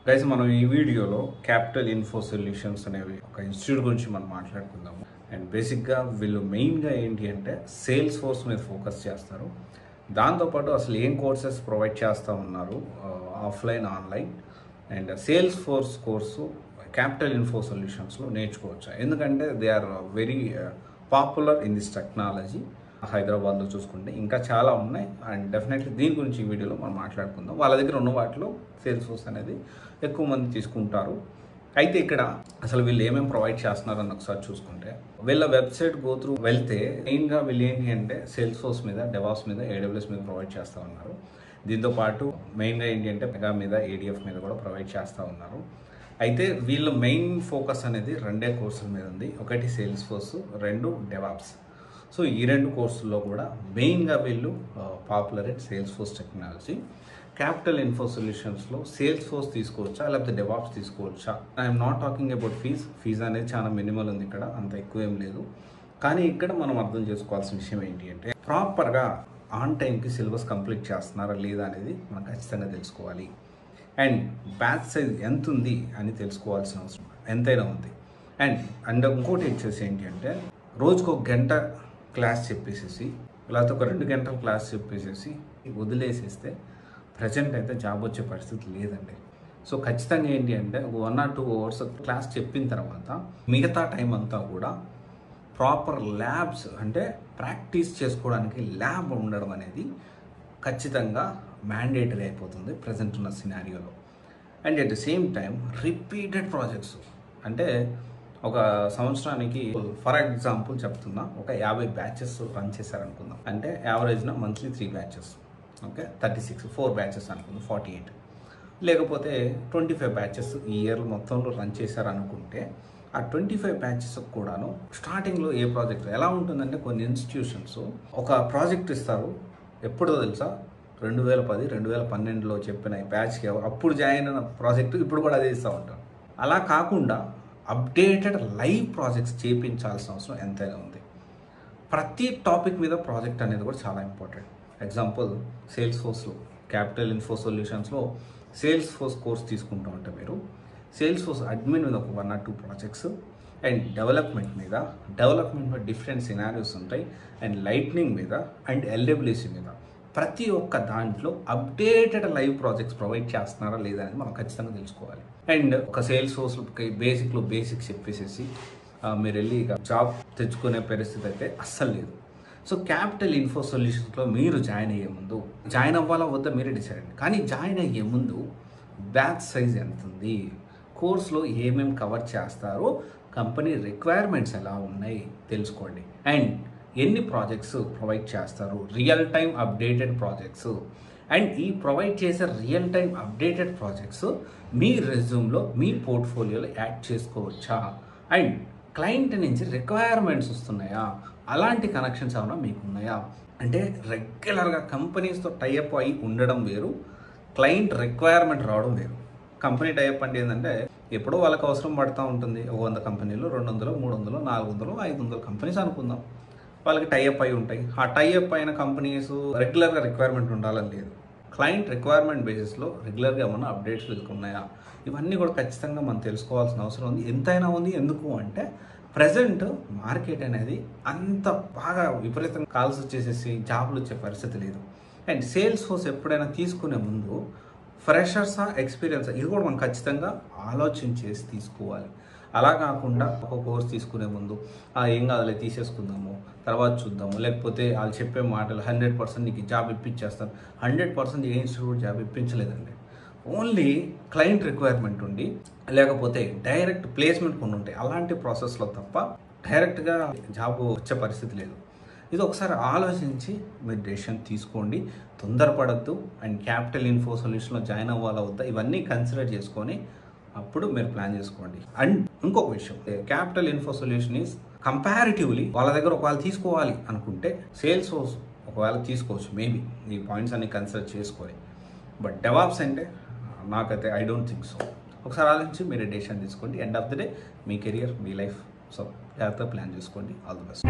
Guys మనం ఈ వీడియోలో క్యాపిటల్ ఇన్ఫో సొల్యూషన్స్ అనేవి ఒక ఇన్స్టిట్యూట్ గురించి మనం మాట్లాడుకుందాము. అండ్ బేసిక్గా వీళ్ళు మెయిన్గా ఏంటి అంటే సేల్స్ ఫోర్స్ మీద ఫోకస్ చేస్తారు. దాంతోపాటు అసలు ఏం కోర్సెస్ ప్రొవైడ్ చేస్తూ ఉన్నారు, offline online. And Salesforce course capital info సొల్యూషన్స్లో నేర్చుకోవచ్చు. ఎందుకంటే they are very popular in this technology. హైదరాబాద్లో చూసుకుంటే ఇంకా చాలా ఉన్నాయి. అండ్ డెఫినెట్లీ దీని గురించి ఈ వీడియోలో మనం మాట్లాడుకుందాం. వాళ్ళ దగ్గర ఉన్న వాటిలో సేల్స్ ఫోర్స్ అనేది ఎక్కువ మంది తీసుకుంటారు. అయితే ఇక్కడ అసలు వీళ్ళు ఏమేమి ప్రొవైడ్ చేస్తున్నారు అని ఒకసారి చూసుకుంటే, వీళ్ళ వెబ్సైట్ గో త్రూ వెళ్తే మెయిన్గా వీళ్ళు ఏంటి అంటే సేల్స్ ఫోర్స్ మీద, డెవాప్స్ మీద, AWS మీద ప్రొవైడ్ చేస్తూ ఉన్నారు. దీంతో పాటు మెయిన్గా ఏంటి అంటే మెగా మీద, ADF మీద కూడా ప్రొవైడ్ చేస్తూ ఉన్నారు. అయితే వీళ్ళ మెయిన్ ఫోకస్ అనేది రెండే కోర్సుల మీద ఉంది. ఒకటి సేల్స్ ఫోర్స్, రెండు డెవాప్స్. సో ఈ రెండు కోర్సుల్లో కూడా మెయిన్గా వీళ్ళు popular in Salesforce technology. Capital info సొల్యూషన్స్లో సేల్స్ ఫోర్స్ తీసుకోవచ్చా లేకపోతే డెవాప్స్ తీసుకోవచ్చా? I'm not talking about fees అనేది చాలా మినిమల్ ఉంది ఇక్కడ, అంత ఎక్కువ ఏం లేదు. కానీ ఇక్కడ మనం అర్థం చేసుకోవాల్సిన విషయం ఏంటి అంటే ప్రాపర్గా ఆన్ టైంకి సిలబస్ కంప్లీట్ చేస్తున్నారా లేదా అనేది మనం ఖచ్చితంగా తెలుసుకోవాలి. అండ్ బ్యాచ్ సైజ్ ఎంత ఉంది అని తెలుసుకోవాల్సిన అవసరం ఎంతైనా ఉంది. అండ్ ఇంకోటి వచ్చేసి ఏంటి అంటే రోజుకు 1 గంట క్లాస్ చెప్పేసేసి లేకపోతే ఒక 2 గంటల క్లాస్ చెప్పేసేసి వదిలేసేస్తే ప్రజెంట్ అయితే జాబ్ వచ్చే పరిస్థితి లేదండి. సో ఖచ్చితంగా ఏంటి అంటే 1 or 2 hours క్లాస్ చెప్పిన తర్వాత మిగతా టైం అంతా కూడా ప్రాపర్ ల్యాబ్స్ అంటే ప్రాక్టీస్ చేసుకోవడానికి ల్యాబ్ ఉండడం అనేది ఖచ్చితంగా మ్యాండేటరీ అయిపోతుంది ప్రజెంట్ ఉన్న సినారియోలో. And at the same time repeated projects అంటే ఒక సంవత్సరానికి ఫర్ ఎగ్జాంపుల్ చెప్తున్నా, ఒక 50 బ్యాచెస్ రన్ చేశారనుకుందాం. అంటే యావరేజ్న మంత్లీ 3 బ్యాచెస్, ఓకే 36, 4 బ్యాచెస్ అనుకుందాం 48. లేకపోతే 25 బ్యాచెస్ ఈ ఇయర్ మొత్తంలో రన్ చేశారనుకుంటే ఆ 25 బ్యాచెస్ కూడాను స్టార్టింగ్లో ఏ ప్రాజెక్ట్ ఎలా ఉంటుందంటే కొన్ని ఇన్స్టిట్యూషన్స్ ఒక ప్రాజెక్ట్ ఇస్తారు. ఎప్పుడో తెలుసా 2010, 2012లో చెప్పిన ఈ బ్యాచ్కి అప్పుడు జాయిన్ అయిన ప్రాజెక్టు ఇప్పుడు కూడా అదే ఇస్తూ ఉంటారు. అలా కాకుండా అప్డేటెడ్ లైవ్ ప్రాజెక్ట్స్ చేయించాల్సిన అవసరం ఎంతైనా ఉంది. ప్రతి టాపిక్ మీద ప్రాజెక్ట్ అనేది కూడా చాలా ఇంపార్టెంట్. ఎగ్జాంపుల్ సేల్స్ ఫోర్స్లో క్యాపిటల్ ఇన్ఫో సొల్యూషన్స్లో సేల్స్ ఫోర్స్ కోర్స్ తీసుకుంటూ ఉంటే మీరు సేల్స్ ఫోర్స్ అడ్మిన్ మీద ఒక 1 or 2 ప్రాజెక్ట్స్, అండ్ డెవలప్మెంట్ మీద డిఫరెంట్ సినారియోస్ ఉంటాయి, అండ్ లైట్నింగ్ మీద అండ్ LWC మీద ప్రతి ఒక్క దాంట్లో అప్డేటెడ్ లైవ్ ప్రాజెక్ట్స్ ప్రొవైడ్ చేస్తున్నారా లేదా అనేది మనం ఖచ్చితంగా తెలుసుకోవాలి. అండ్ ఒక సేల్స్ ఫోర్స్ బేసిక్స్ చెప్పేసేసి మీరు వెళ్ళి ఇక జాబ్ తెచ్చుకునే పరిస్థితి అయితే అస్సలు లేదు. సో క్యాపిటల్ ఇన్ఫో సొల్యూషన్స్లో మీరు జాయిన్ అయ్యే ముందు, జాయిన్ అవ్వాలా వద్దా మీరే డిసైడ్ అండి. కానీ జాయిన్ అయ్యే ముందు బ్యాచ్ సైజ్ ఎంత ఉంది, కోర్స్లో ఏమేమి కవర్ చేస్తారో, కంపెనీ రిక్వైర్మెంట్స్ ఎలా ఉన్నాయి తెలుసుకోండి. అండ్ ఎన్ని ప్రాజెక్ట్స్ ప్రొవైడ్ చేస్తారు, real time updated projects. And ఈ ప్రొవైడ్ చేసే రియల్ టైం అప్డేటెడ్ ప్రాజెక్ట్స్ మీ రెజ్యూమ్లో, మీ పోర్ట్ఫోలియోలో యాడ్ చేసుకోవచ్చా? అండ్ క్లయింట్ నుంచి రిక్వైర్మెంట్స్ వస్తున్నాయా, అలాంటి కనెక్షన్స్ ఏమైనా మీకు ఉన్నాయా? అంటే రెగ్యులర్గా కంపెనీస్తో టైఅప్ అయి ఉండడం వేరు, క్లయింట్ రిక్వైర్మెంట్ రావడం వేరు. కంపెనీ టైఅప్ అంటే ఏంటంటే ఎప్పుడో వాళ్ళకి అవసరం పడుతూ ఉంటుంది. 100 కంపెనీలు, 200, 300, 400, 500 కంపెనీస్ అనుకుందాం, వాళ్ళకి టైఅప్ అయి ఉంటాయి. ఆ టైఅప్ అయిన కంపెనీస్ రెగ్యులర్గా రిక్వైర్మెంట్ ఉండాలని లేదు. క్లయింట్ రిక్వైర్మెంట్ బేసిస్లో రెగ్యులర్గా ఏమన్నా అప్డేట్స్ వెళ్తున్నాయా, ఇవన్నీ కూడా ఖచ్చితంగా మనం తెలుసుకోవాల్సిన అవసరం ఉంది. ఎంతైనా ఉంది. ఎందుకు అంటే ప్రజెంట్ మార్కెట్ అనేది అంత బాగా విపరీతంగా కాల్స్ వచ్చేసేసి జాబ్లు వచ్చే పరిస్థితి లేదు. అండ్ సేల్స్ ఫోర్స్ ఎప్పుడైనా తీసుకునే ముందు ఫ్రెషర్సా, ఎక్స్పీరియన్సా, ఇది కూడా మనం ఖచ్చితంగా ఆలోచించేసి తీసుకోవాలి. అలా కాకుండా ఒక కోర్స్ తీసుకునే ముందు ఏం కాదులే తీసేసుకుందాము, తర్వాత చూద్దాము, లేకపోతే వాళ్ళు చెప్పే మాటలు 100% నీకు జాబ్ ఇప్పించేస్తాను. 100% ఏ ఇన్స్టిట్యూట్ జాబ్ ఇప్పించలేదండి. ఓన్లీ క్లయింట్ రిక్వైర్మెంట్ ఉండి, లేకపోతే డైరెక్ట్ ప్లేస్మెంట్ కొన్ని ఉంటాయి. అలాంటి ప్రాసెస్లో తప్ప డైరెక్ట్గా జాబ్ వచ్చే పరిస్థితి లేదు. ఇది ఒకసారి ఆలోచించి మీరు డెసిషన్ తీసుకోండి, తొందరపడద్దు. అండ్ క్యాపిటల్ ఇన్ఫో సొల్యూషన్లో జాయిన్ అవ్వాలా వద్దా ఇవన్నీ కన్సిడర్ చేసుకొని అప్పుడు మీరు ప్లాన్ చేసుకోండి. అండ్ ఇంకొక విషయం, capital info solution is comparatively వాళ్ళ దగ్గర ఒకవేళ తీసుకోవాలి అనుకుంటే సేల్స్ ఫోర్స్ ఒకవేళ తీసుకోవచ్చు, మేబీ ఈ పాయింట్స్ అన్ని కన్సిడర్ చేసుకొని. బట్ డెవాప్స్ అంటే నాకైతే ఐ డోంట్ థింక్ సో. ఒకసారి ఆలోచించి మీరు డెసిషన్ తీసుకోండి. End of the day me career, me life. So జాగ్రత్తగా ప్లాన్ చేసుకోండి. All the best.